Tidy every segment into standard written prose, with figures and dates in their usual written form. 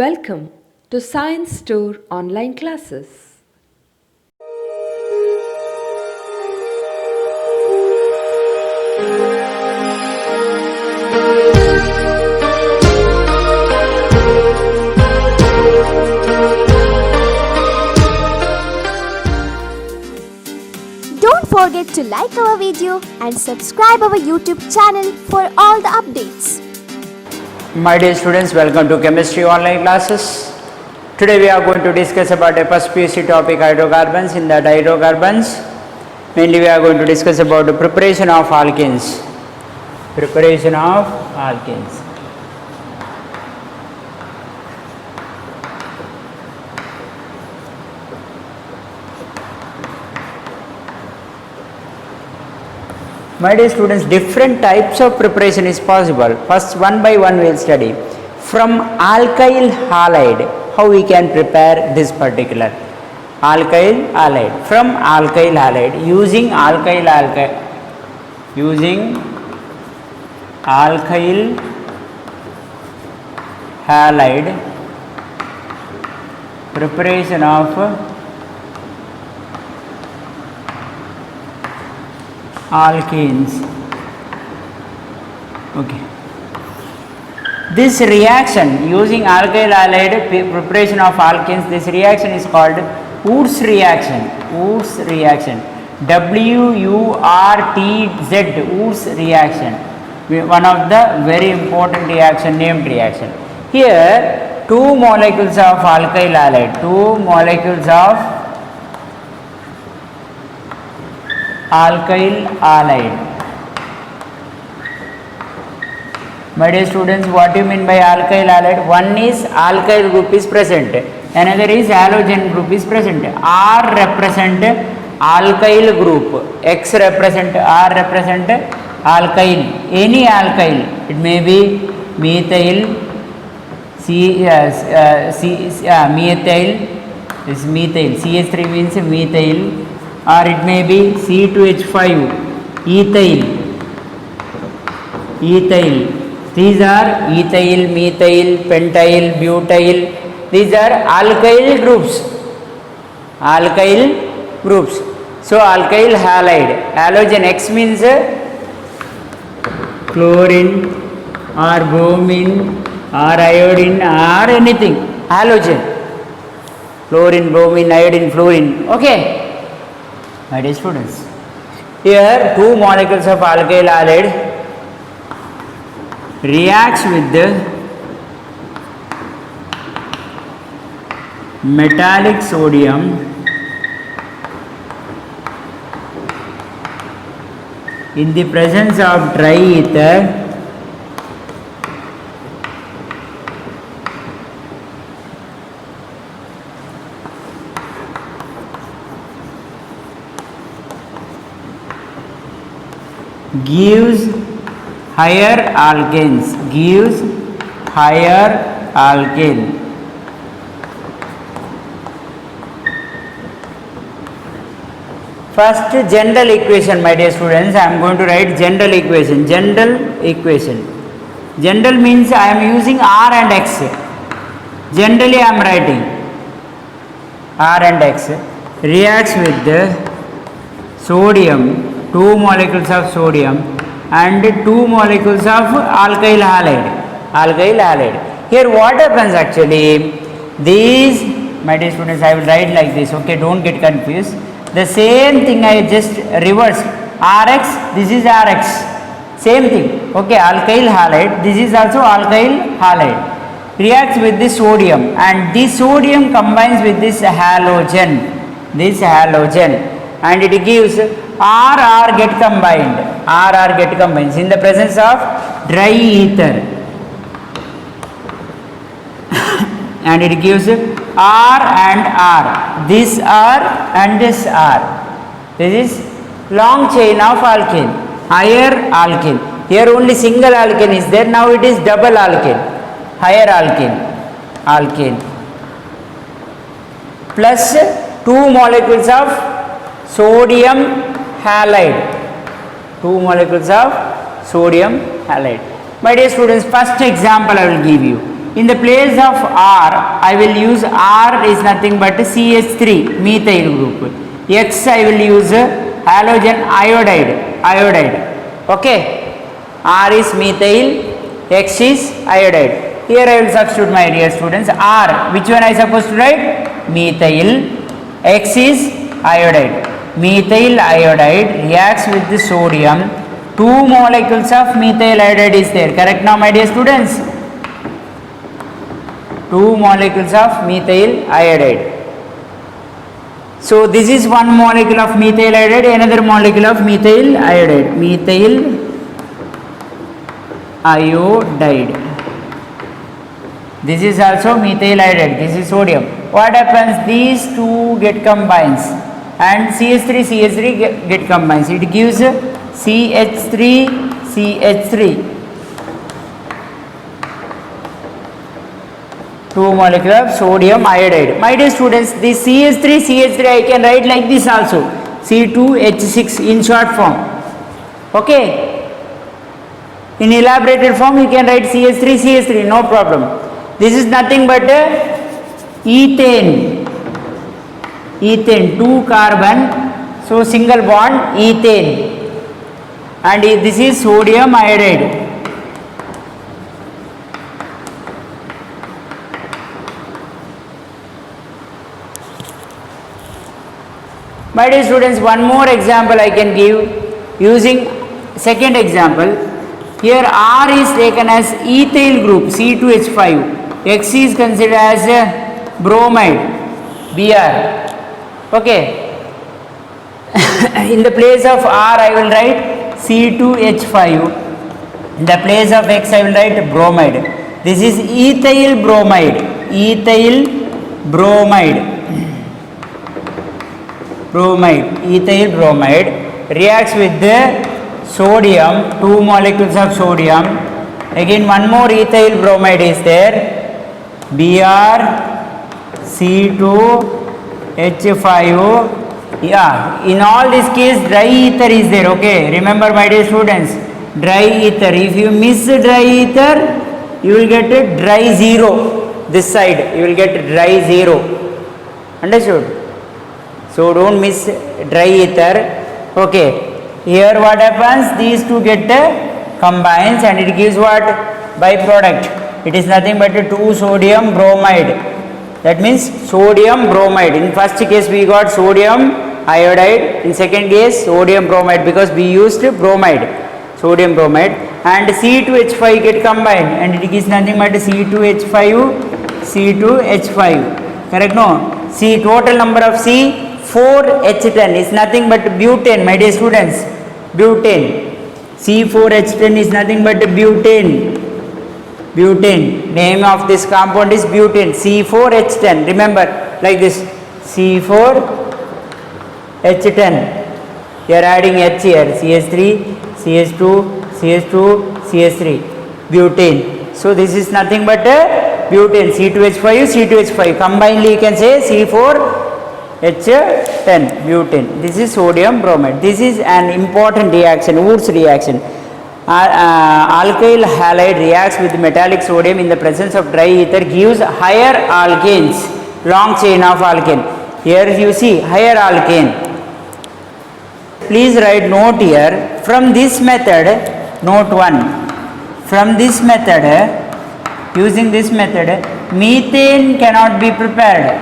Welcome to Science Store online classes. Don't forget to like our video and subscribe our YouTube channel for all the updates. My dear students, welcome to chemistry online classes. Today we are going to discuss about a first PUC topic, hydrocarbons. In that hydrocarbons, mainly we are going to discuss about the preparation of alkenes. Preparation of alkenes. My dear students, different types of preparation is possible. First, one by one we will study. From alkyl halide, how we can prepare this particular alkyl halide. From alkyl halide, using alkyl halide, preparation of alkenes. Okay, this reaction using alkyl halide preparation of alkenes, this reaction is called Wurtz reaction. Wurtz reaction, WURTZ, Wurtz reaction, one of the very important reaction, named reaction. Here two molecules of alkyl halide, alkyl halide. My dear students, what do you mean by alkyl halide? One is alkyl group is present, another is halogen group is present. R represent alkyl group, X represent, R represent alkyl, any alkyl, it may be methyl, methyl, this methyl, CH3 means methyl, or it may be C2H5, ethyl. These are ethyl, methyl, pentyl, butyl. These are alkyl groups. So alkyl halide, halogen, X means chlorine or bromine or iodine or anything, halogen, chlorine, bromine, iodine, fluorine. Okay, my dear students, here two molecules of alkyl halide reacts with the metallic sodium in the presence of dry ether gives higher alkanes, alkane. First, general equation, my dear students, I am going to write general equation. General means I am using R and X. Generally I am writing R and X reacts with the sodium, two molecules of sodium and two molecules of alkyl halide. Here what happens actually, these, my dear students, I will write like this, okay, don't get confused. The same thing I just reversed, Rx, this is Rx, same thing, okay, alkyl halide, this is also alkyl halide, reacts with this sodium and this sodium combines with this halogen, and it gives RR get combined in the presence of dry ether and it gives R and R, this R and this R. This is long chain of alkane, higher alkane. Here only single alkane is there, now it is double alkane, higher alkane plus two molecules of sodium halide, My dear students, first example I will give you. In the place of R, I will use R is nothing but CH3 methyl group. X I will use halogen iodide. Okay, R is methyl, X is iodide. Here I will substitute, my dear students. R, which one I supposed to write? Methyl. X is iodide. Methyl iodide reacts with the sodium. 2 molecules of methyl iodide is there. Correct now, my dear students? 2 molecules of methyl iodide. So this is 1 molecule of methyl iodide, another molecule of methyl iodide. Methyl iodide. This is also methyl iodide. This is sodium. What happens? These two get combines, and CH3 get combines. It gives CH3. 2 molecule of sodium iodide. My dear students, this CH3 I can write like this also. C2H6 in short form. Okay. In elaborated form you can write CH3, no problem. This is nothing but ethane. 2 carbon. So single bond ethane. And this is sodium iodide. My dear students, one more example I can give using second example. Here R is taken as ethyl group C2H5. X is considered as bromide Br. Okay. In the place of R I will write C2H5. In the place of X I will write bromide. This is ethyl bromide. Ethyl bromide reacts with the sodium, 2 molecules of sodium. Again one more ethyl bromide is there, BrC2H5. Yeah, in all this case dry ether is there. Okay, remember my dear students, dry ether. If you miss dry ether, you will get a dry zero. This side you will get dry zero. Understood? So don't miss dry ether. Okay. Here what happens? These two get combines and it gives what? Byproduct. It is nothing but 2 sodium bromide. That means sodium bromide. In first case we got sodium iodide. In second case sodium bromide, because we used bromide. Sodium bromide. And C2H5 get combined and it is nothing but C2H5. Correct? No? C, total number of C 4H10 is nothing but butane, my dear students. Butane. C4H10 is nothing but butane. Name of this compound is butane. C4H10. Remember like this. C4H10. You are adding H here. CH3, CH2, CH3. Butane. So this is nothing but butane. C2H5. Combinedly you can say C4H10 butane. This is sodium bromide. This is an important reaction, Wurtz reaction. Alkyl halide reacts with metallic sodium in the presence of dry ether, gives higher alkanes, long chain of alkane. Here you see higher alkane. Please write note here. From this method, note 1. From this method, using this method, methane cannot be prepared.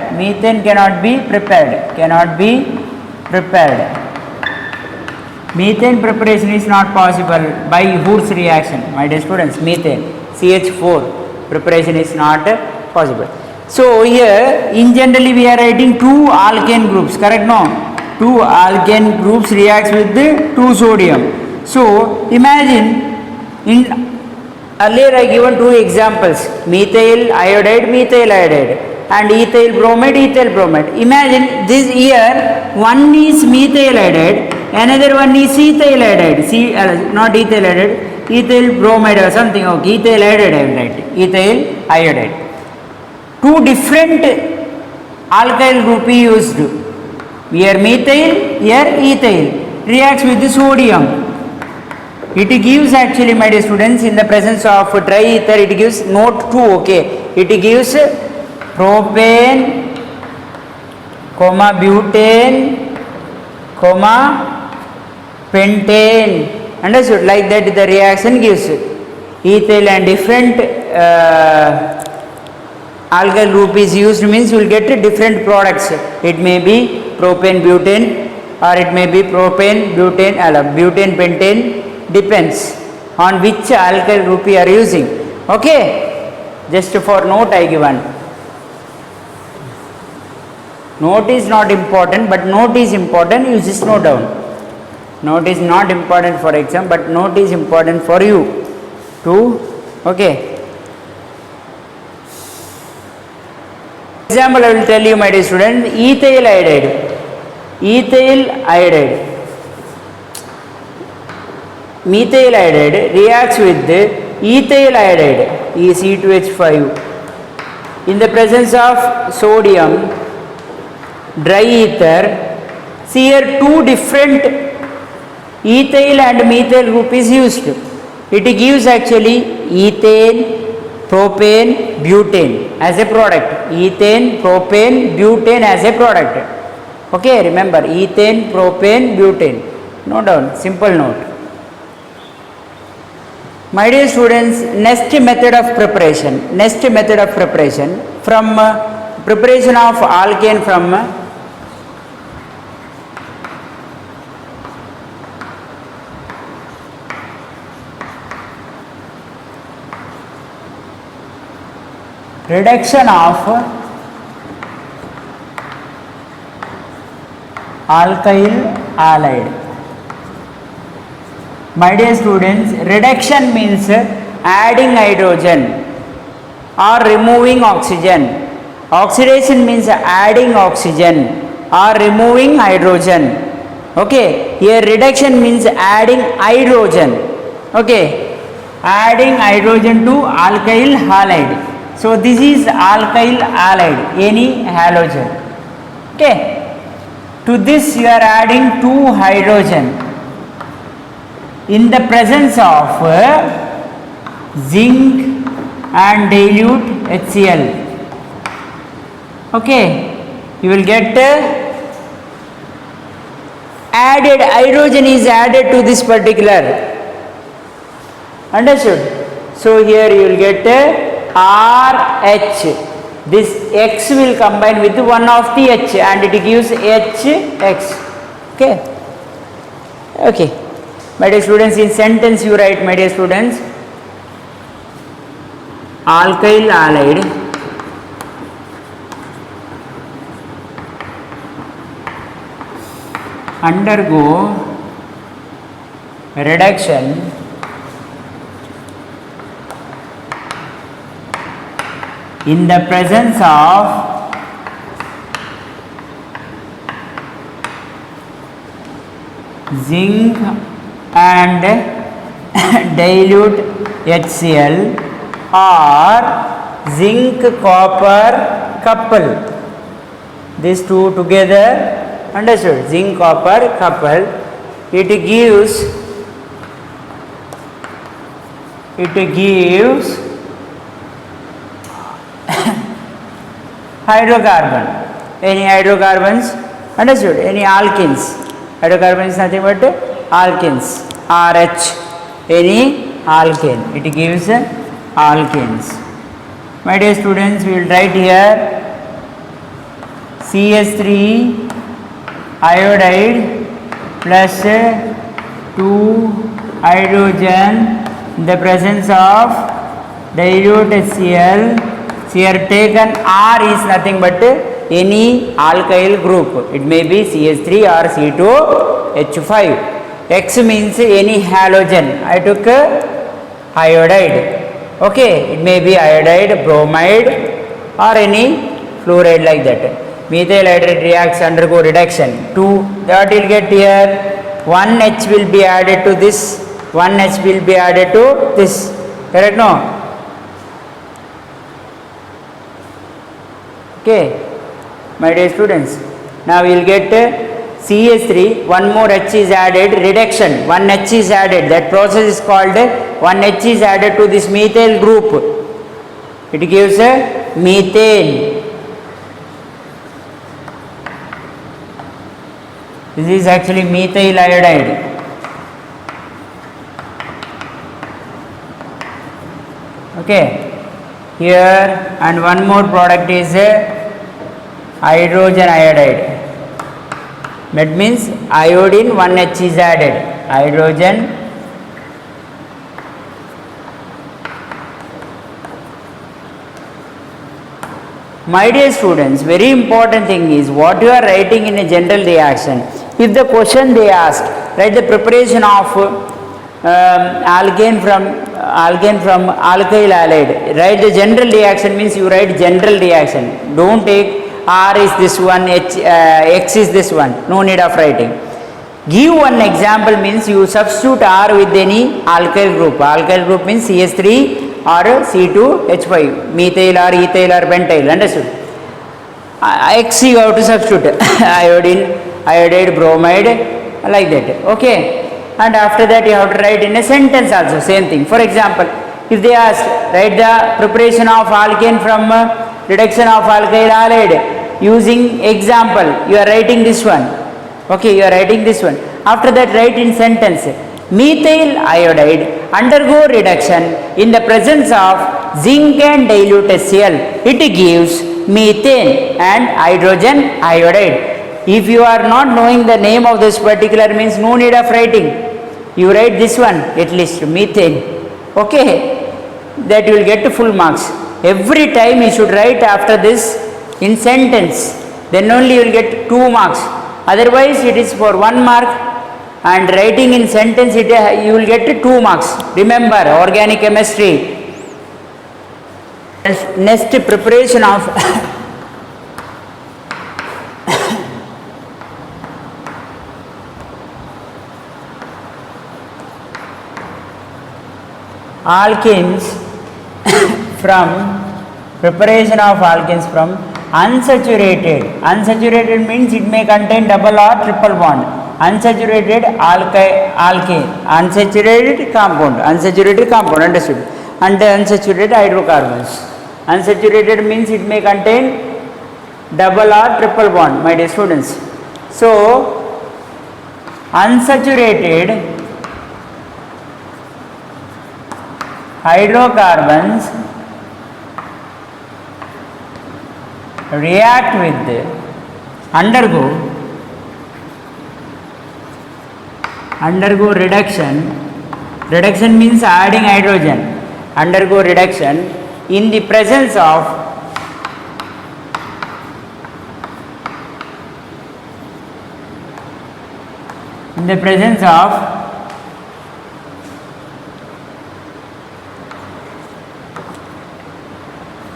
Methane preparation is not possible by Wurtz reaction, my dear students. Methane, CH4 preparation is not possible. So here in generally we are writing 2 alkane groups, correct? No, 2 alkane groups reacts with the 2 sodium. So imagine, in earlier I given 2 examples, methyl iodide and ethyl bromide. Imagine this here, one is methyl iodide, another one is ethyl iodide. Not ethyl iodide, ethyl bromide or something. Okay, ethyl iodide I will write. Ethyl iodide. 2 different alkyl group used. Here methyl, here ethyl. Reacts with the sodium. It gives actually, my dear students, in the presence of dry ether, it gives note 2. Okay, it gives propane, comma butane, comma pentane. Understood? Like that the reaction gives ethyl, and different alkyl group is used means you will get different products. It may be propane butane, or it may be propane butane, butane pentane, depends on which alkyl group you are using. Okay, just for note I given. Note is not important, but note is important, you just note down. Note is not important for exam, but note is important for you too. Okay, example I will tell you, my dear student. Ethyl iodide, ethyl iodide, methyl iodide reacts with ethyl iodide, E2H5, in the presence of sodium dry ether. See here, two different ethyl and methyl group is used. It gives actually ethane, propane, butane as a product. Ethane, propane, butane as a product. Okay, remember, ethane, propane, butane. Note down, simple note. My dear students, next method of preparation from preparation of alkane from reduction of alkyl halide. My dear students, reduction means adding hydrogen or removing oxygen. Oxidation means adding oxygen or removing hydrogen. Okay, here reduction means adding hydrogen. Okay, adding hydrogen to alkyl halide. So this is alkyl halide, any halogen. Okay, to this you are adding 2 hydrogen in the presence of zinc and dilute HCl. Okay, you will get added hydrogen is added to this particular. Understood? So here you will get RH. This X will combine with one of the H and it gives HX. Okay. Okay. My dear students, in sentence you write, my dear students, alkyl halide undergo reduction in the presence of zinc and dilute HCl or zinc copper couple. These two together, understood? Zinc copper couple, it gives hydrocarbon. Any hydrocarbons, understood? Any alkenes. Hydrocarbon is nothing but alkenes. RH, any alkane, it gives alkenes. My dear students, we will write here CH3 iodide plus 2 hydrogen in the presence of dilute HCl. Here taken R is nothing but any alkyl group. It may be CH3 or C2H5. X means any halogen. I took iodide. Okay, it may be iodide, bromide or any fluoride like that. Methyl iodide reacts, undergo reduction. 2, that will get here. 1 H will be added to this. 1 H will be added to this. Correct? No? Okay, my dear students, now we will get CH3, one more H is added, reduction, 1 H is added, that process is called 1 H is added to this methyl group. It gives methane. This is actually methyl iodide. Okay, here and one more product is hydrogen iodide. That means iodine 1H is added. Hydrogen My dear students, very important thing is what you are writing in a general reaction. If the question they ask, write the preparation of alkane from alkyl halide. Write the general reaction means you write general reaction. Don't take R is this one, X is this one. No need of writing. Give one example means you substitute R with any alkyl group. Alkyl group means CH3 or C2H5, methyl or ethyl or pentyl, understood? X you have to substitute, iodine, iodide, bromide, like that, okay? And after that you have to write in a sentence also, same thing. For example, if they ask, write the preparation of alkane from reduction of alkyl halide using example, you are writing this one, okay, you are writing this one. After that write in sentence, methyl iodide undergo reduction in the presence of zinc and dilute HCl. It gives methane and hydrogen iodide. If you are not knowing the name of this particular means no need of writing. You write this one at least, methane. Okay, that you will get full marks. Every time you should write after this in sentence. Then only you will get 2 marks. Otherwise it is for 1 mark. And writing in sentence you will get 2 marks. Remember, organic chemistry. Next, preparation of alkenes from preparation of alkenes from unsaturated. Unsaturated means it may contain double or triple bond. Unsaturated alkane, unsaturated compound, understood? And unsaturated hydrocarbons. Unsaturated means it may contain double or triple bond, my dear students. So, unsaturated hydrocarbons react with, undergo reduction. Reduction means adding hydrogen. Undergo reduction in the presence of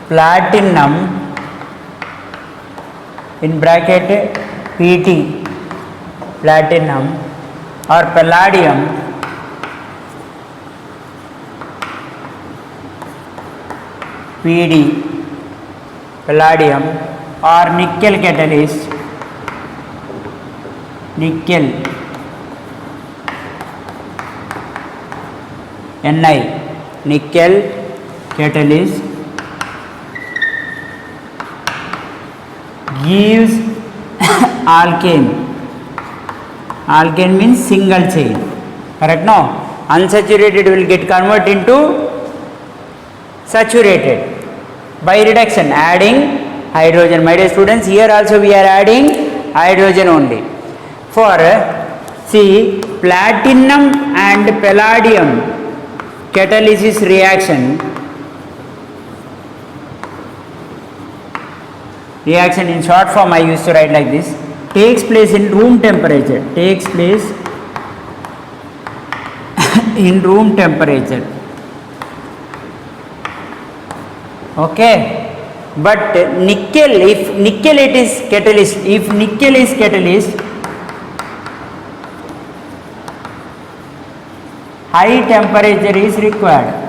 platinum in bracket PT, platinum, or palladium, PD, palladium, or nickel catalyst, nickel, Ni, nickel catalyst gives alkane. Alkane means single chain, correct? No, unsaturated will get converted into saturated by reduction, adding hydrogen. My dear students, here also we are adding hydrogen only. For see, platinum and palladium catalysis reaction in short form I used to write like this, takes place in room temperature, in room temperature, okay? But nickel, if nickel is catalyst, high temperature is required.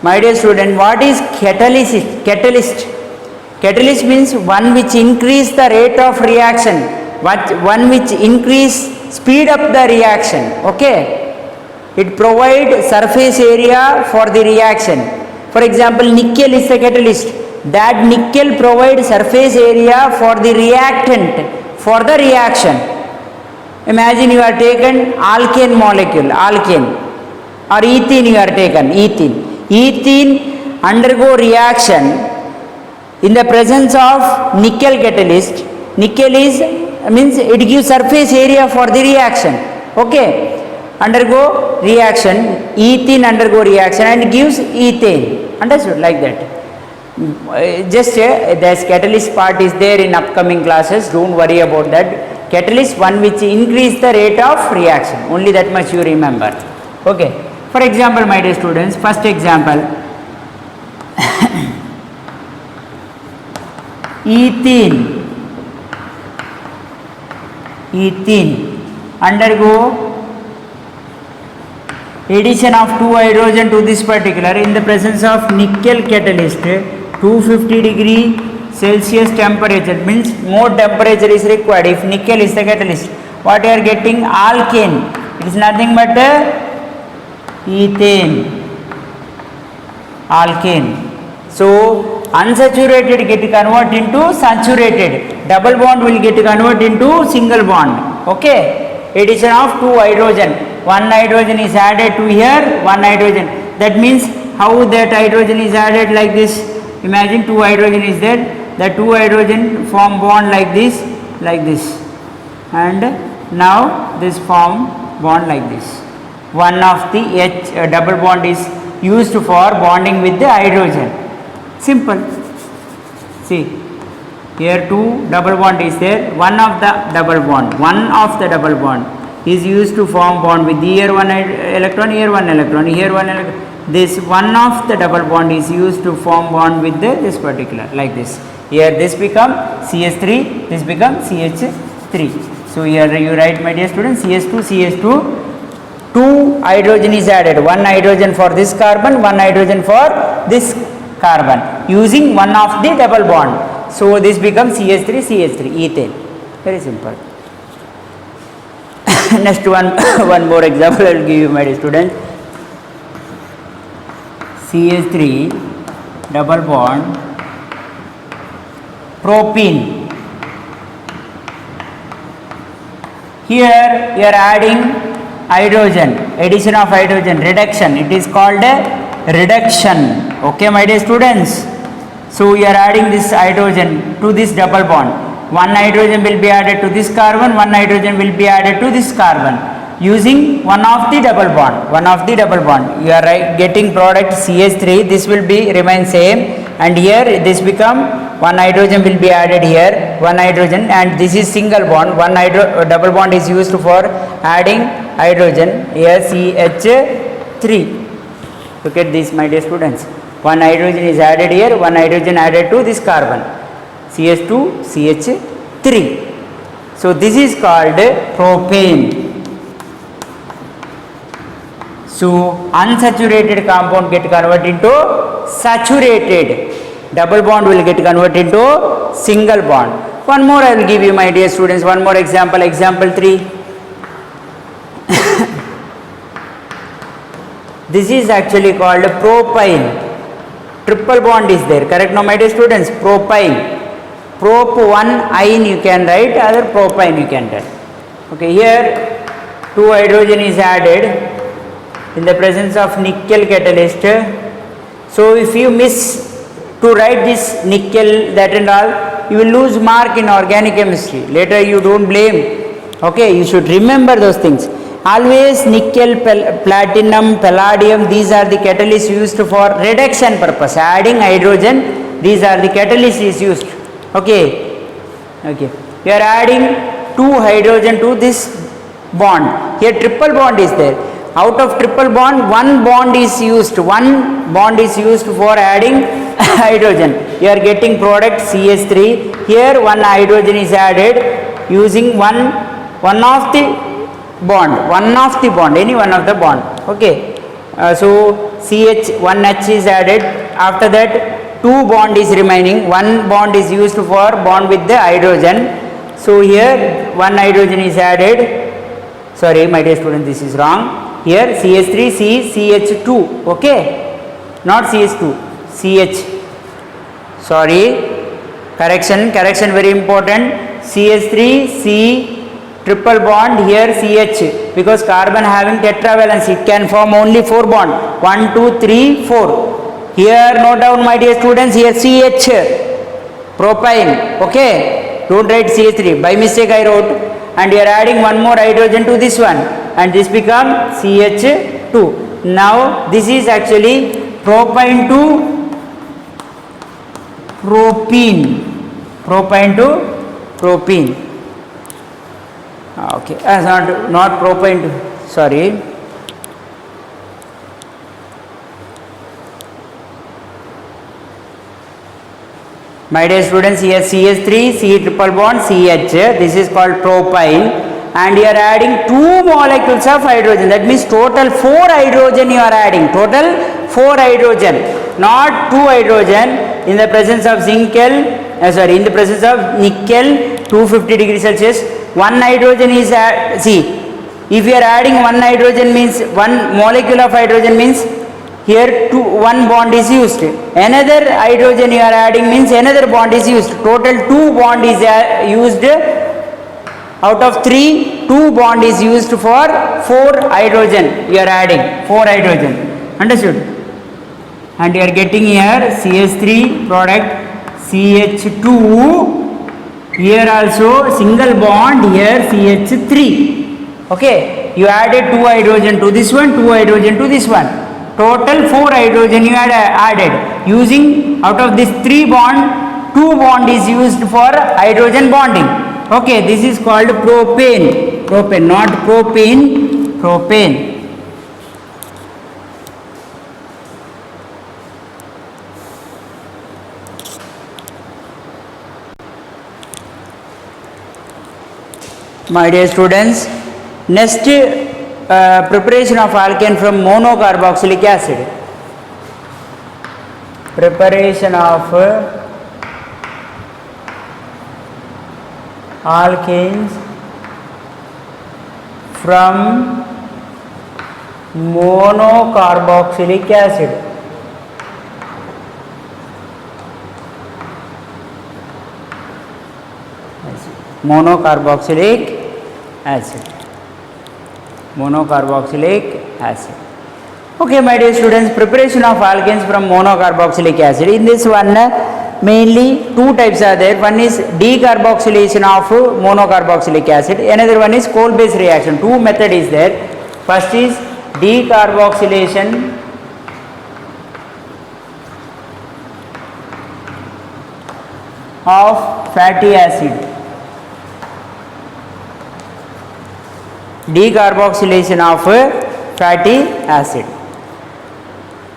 My dear student, what is catalyst? Catalyst means one which increase the rate of reaction, one which increase speed up the reaction. Okay, it provide surface area for the reaction. For example, nickel is the catalyst. That nickel provides surface area for the reactant for the reaction. Imagine you are taken alkane molecule, alkane, or ethene you are taken, ethene. Ethene undergo reaction in the presence of nickel catalyst. Nickel is means it gives surface area for the reaction. Okay, undergo reaction, ethene undergo reaction and gives ethane. Understood? Like that. Just this catalyst part is there in upcoming classes. Don't worry about that. Catalyst one which increase the rate of reaction. Only that much you remember. Okay. For example, my dear students, first example. Ethene undergo addition of 2 hydrogen to this particular in the presence of nickel catalyst. 250 degree Celsius temperature means more temperature is required if nickel is the catalyst. What you are getting? Alkane. It is nothing but ethane. Alkane. So unsaturated get converted into saturated. Double bond will get converted into single bond. Okay. Addition of 2 hydrogen. 1 hydrogen is added to here. 1 hydrogen. That means how that hydrogen is added like this. Imagine 2 hydrogen is there. The 2 hydrogen form bond like this, and now this form bond like this. One of the H double bond is used for bonding with the hydrogen. Simple. See, here 2 double bond is there. One of the double bond is used to form bond with here 1 electron, here 1 electron, here 1 electron. This one of the double bond is used to form bond with this particular like this. Here this become CH3, this become CH3. So here you write, my dear students, CH2, 2 hydrogen is added. 1 hydrogen for this carbon, 1 hydrogen for this carbon using one of the double bond. So this becomes CH3, ethane. Very simple. Next one more example I will give you, my dear students. CH3 double bond propene. Here you are adding hydrogen, addition of hydrogen, reduction. It is called a reduction. Okay, my dear students. So you are adding this hydrogen to this double bond. 1 hydrogen will be added to this carbon, 1 hydrogen will be added to this carbon using one of the double bond. You are getting product CH3. This will be remain same, and here this become 1 hydrogen will be added here, 1 hydrogen, and this is single bond. Double bond is used for adding hydrogen. Here CH3. Look at this, my dear students. 1 hydrogen is added here, 1 hydrogen added to this carbon. CH2, CH3. So this is called propane. So unsaturated compound get converted into saturated. Double bond will get converted into single bond. One more I will give you, my dear students. One more example. Example 3. This is actually called propyl. Triple bond is there. Correct now, my dear students? Propyl. Prop 1 ine you can write, other propyne you can write. Okay, here 2 hydrogen is added in the presence of nickel catalyst. So if you miss to write this nickel, that and all, you will lose mark in organic chemistry. Later you don't blame. Okay, you should remember those things. Always nickel, platinum, palladium, these are the catalysts used for reduction purpose. Adding hydrogen, these are the catalysts is used. Okay, you are adding 2 hydrogen to this bond. Here triple bond is there. Out of triple bond, one bond is used for adding hydrogen. You are getting product CH3. Here 1 hydrogen is added using one of the bond, any one of the bond. Okay, so CH1H is added. After that 2 bond is remaining. 1 bond is used for bond with the hydrogen. So here 1 hydrogen is added Sorry, my dear student, this is wrong. Here CH3, C, CH2. Okay, not CH2, CH. Sorry, correction very important. CH3, C, triple bond, here CH, because carbon having tetravalence, it can form only 4 bond. 1, 2, 3, 4. Here note down, my dear students, here CH, propyne. Okay, don't write CH3, by mistake I wrote, and you are adding one more hydrogen to this one, and this become CH2. Now this is actually propyne to propene, propyne to propene. Okay, not propyne to, sorry. My dear students, here CH3, C triple bond, CH, this is called propyne, and you are adding 2 molecules of hydrogen, that means total 4 hydrogen you are adding, total 4 hydrogen, not 2 hydrogen. In the presence of in the presence of nickel, 250 degrees Celsius, 1 hydrogen is, see, if you are adding 1 hydrogen means 1 molecule of hydrogen means here 1 bond is used, another hydrogen you are adding means another bond is used, total 2 bond is used, out of 3, 2 bond is used for 4 hydrogen you are adding, 4 hydrogen, understood? And you are getting here CH3 product, CH2, here also single bond, here CH3, okay, you added 2 hydrogen to this one, 2 hydrogen to this one, total 4 hydrogen you had added, using out of this 3 bond, 2 bond is used for hydrogen bonding. Okay, this is called propane, propane, not propene, propane. My dear students, next preparation of alkane from monocarboxylic acid. Preparation of alkanes from monocarboxylic acid. Monocarboxylic acid, monocarboxylic acid. Okay, my dear students, preparation of alkanes from monocarboxylic acid. In this one, mainly 2 types are there. One is decarboxylation of monocarboxylic acid, another one is coal based reaction. 2 method is there. First is decarboxylation of fatty acid. Decarboxylation of fatty acid.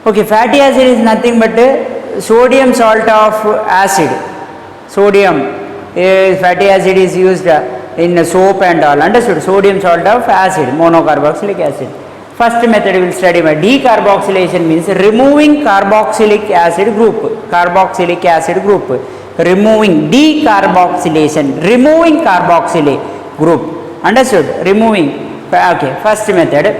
Okay, fatty acid is nothing but sodium salt of acid. Sodium fatty acid is used in soap and all, understood? Sodium salt of acid, monocarboxylic acid. First method we will study. Decarboxylation means removing carboxylic acid group, carboxylic acid group, removing, decarboxylation, removing carboxylic group, understood? Removing. Okay, first method.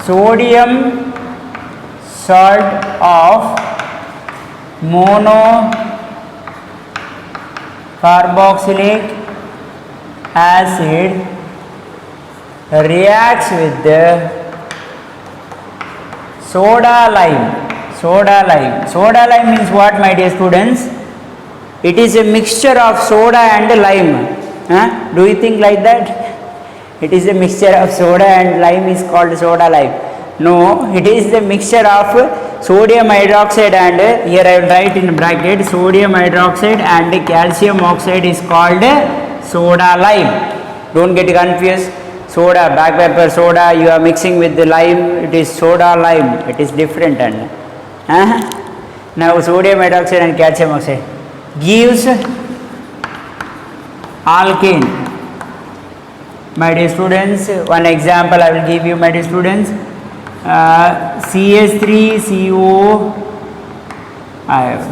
Sodium salt of monocarboxylic acid reacts with the soda lime. Soda lime. Soda lime means what, my dear students? It is a mixture of soda and lime. Do you think like that? It is a mixture of soda and lime is called soda lime. No, it is the mixture of sodium hydroxide and here I will write in bracket sodium hydroxide and calcium oxide is called soda lime. Don't get confused. Soda, black pepper soda, you are mixing with the lime, it is soda lime. It is different. And now sodium hydroxide and calcium oxide gives alkane. My dear students, one example I will give you, my dear students. CH3CO.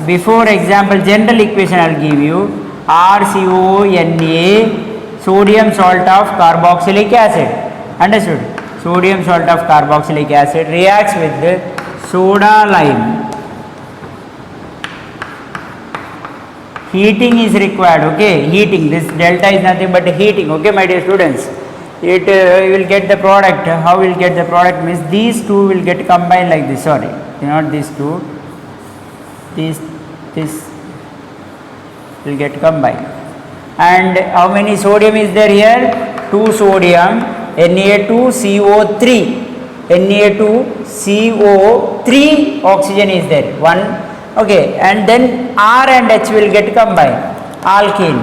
Before example, general equation I will give you. RCONA, sodium salt of carboxylic acid. Understood? Sodium salt of carboxylic acid reacts with the soda lime. Heating is required. Okay, heating. This delta is nothing but heating. Okay, my dear students. It will get the product. How will get the product means these two will get combined like this. Sorry, not these two. This will get combined. And how many sodium is there here? 2 sodium. Na2CO3. Na2CO3 oxygen is there. 1. Okay, and then R and H will get combined. Alkene.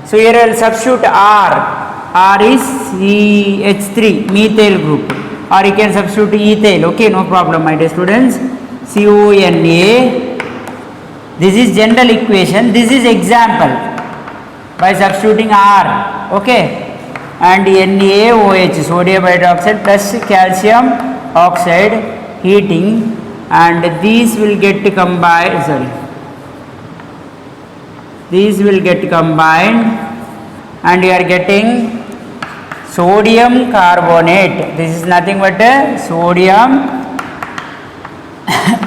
So here I will substitute R. R is CH3, methyl group, or you can substitute ethyl. Okay, no problem, my dear students. CONA. This is general equation. This is example by substituting R. Okay, and NaOH, sodium hydroxide plus calcium oxide, heating, and these will get combined. These will get combined, and you are getting sodium carbonate. This is nothing but a sodium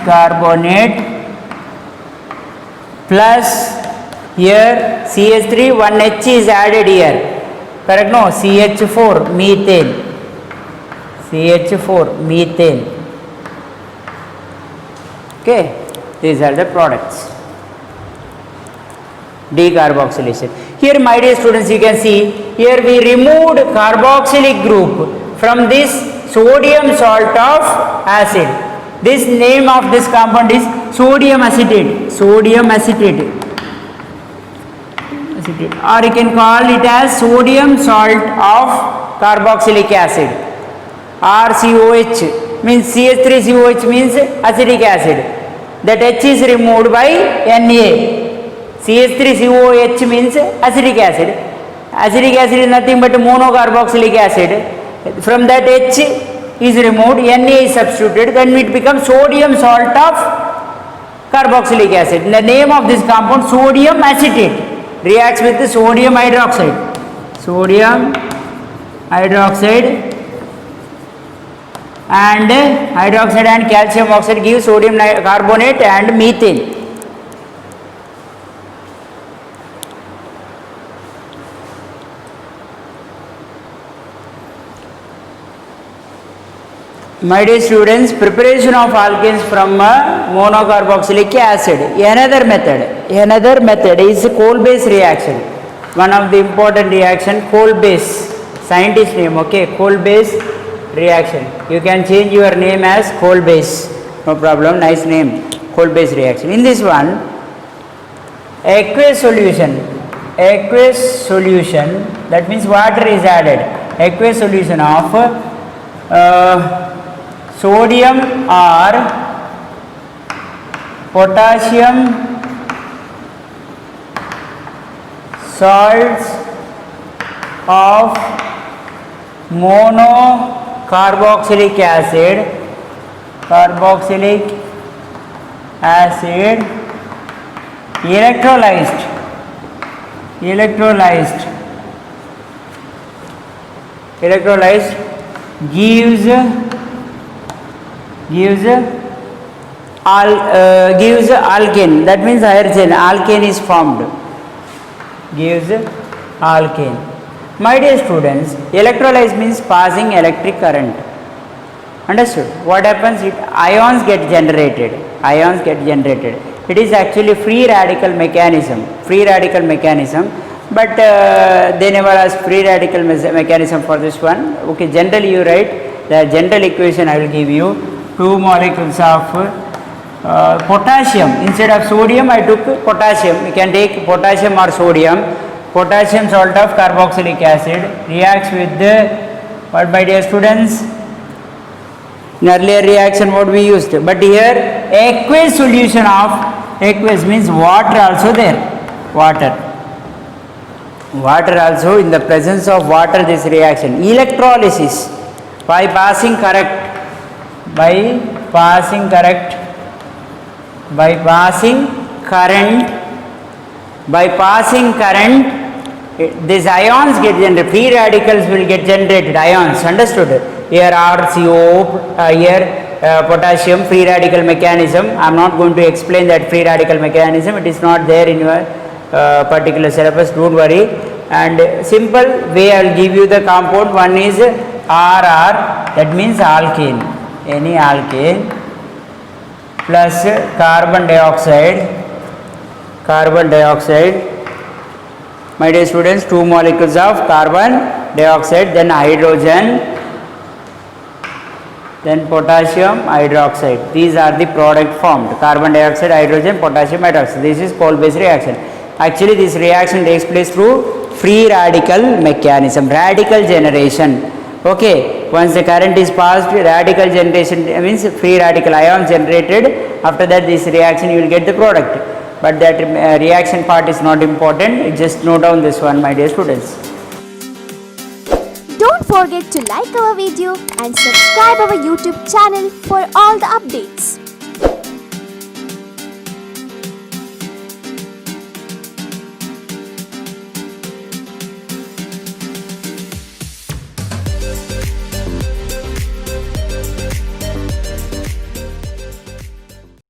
carbonate plus here CH3, 1H is added here. Correct? No, CH4 methane. Okay, these are the products. Decarboxylation. Here, my dear students, you can see here we removed carboxylic group from this sodium salt of acid. This name of this compound is sodium acetate. Or you can call it as sodium salt of carboxylic acid. RCOH means CH3COH means acetic acid. That H is removed by Na. CH3COH means acetic acid. Acetic acid is nothing but monocarboxylic acid. From that H is removed, Na is substituted, then it becomes sodium salt of carboxylic acid. The name of this compound sodium acetate reacts with the sodium hydroxide. And hydroxide and calcium oxide give sodium carbonate and methane. My dear students, preparation of alkanes from monocarboxylic acid. Another method is coal-base reaction. One of the important reaction, coal-base. Scientist name, okay, coal-base reaction. You can change your name as coal-base. No problem, nice name, coal-base reaction. In this one, aqueous solution, that means water is added. Aqueous solution of sodium or potassium salts of monocarboxylic acid, electrolyzed gives alkane. That means higher chain, alkane is formed. Gives alkane. My dear students, electrolyze means passing electric current. Understood? What happens? Ions get generated. It is actually free radical mechanism. But they never ask free radical mechanism for this one. Okay, generally you write the general equation. I will give you 2 molecules of potassium. Instead of sodium, I took potassium. You can take potassium or sodium. Potassium salt of carboxylic acid reacts with the, what my dear students? In earlier reaction what we used. But here aqueous solution of, aqueous means water also there. Water also, in the presence of water this reaction. Electrolysis by passing current By passing current, these ions get generated, free radicals will get generated, ions, understood? Here RCO, here potassium, free radical mechanism. I am not going to explain that free radical mechanism, it is not there in your particular syllabus, don't worry. And simple way I will give you the compound. One is RR, that means alkane, any alkane, plus carbon dioxide. My dear students, 2 molecules of carbon dioxide, then hydrogen, then potassium hydroxide. These are the product formed, carbon dioxide, hydrogen, potassium hydroxide. This is coal based reaction. Actually this reaction takes place through free radical mechanism, radical generation. Okay, once the current is passed, radical generation means free radical ions generated. After that, this reaction you will get the product, but that reaction part is not important. Just note down this one, my dear students. Don't forget to like our video and subscribe our YouTube channel for all the updates.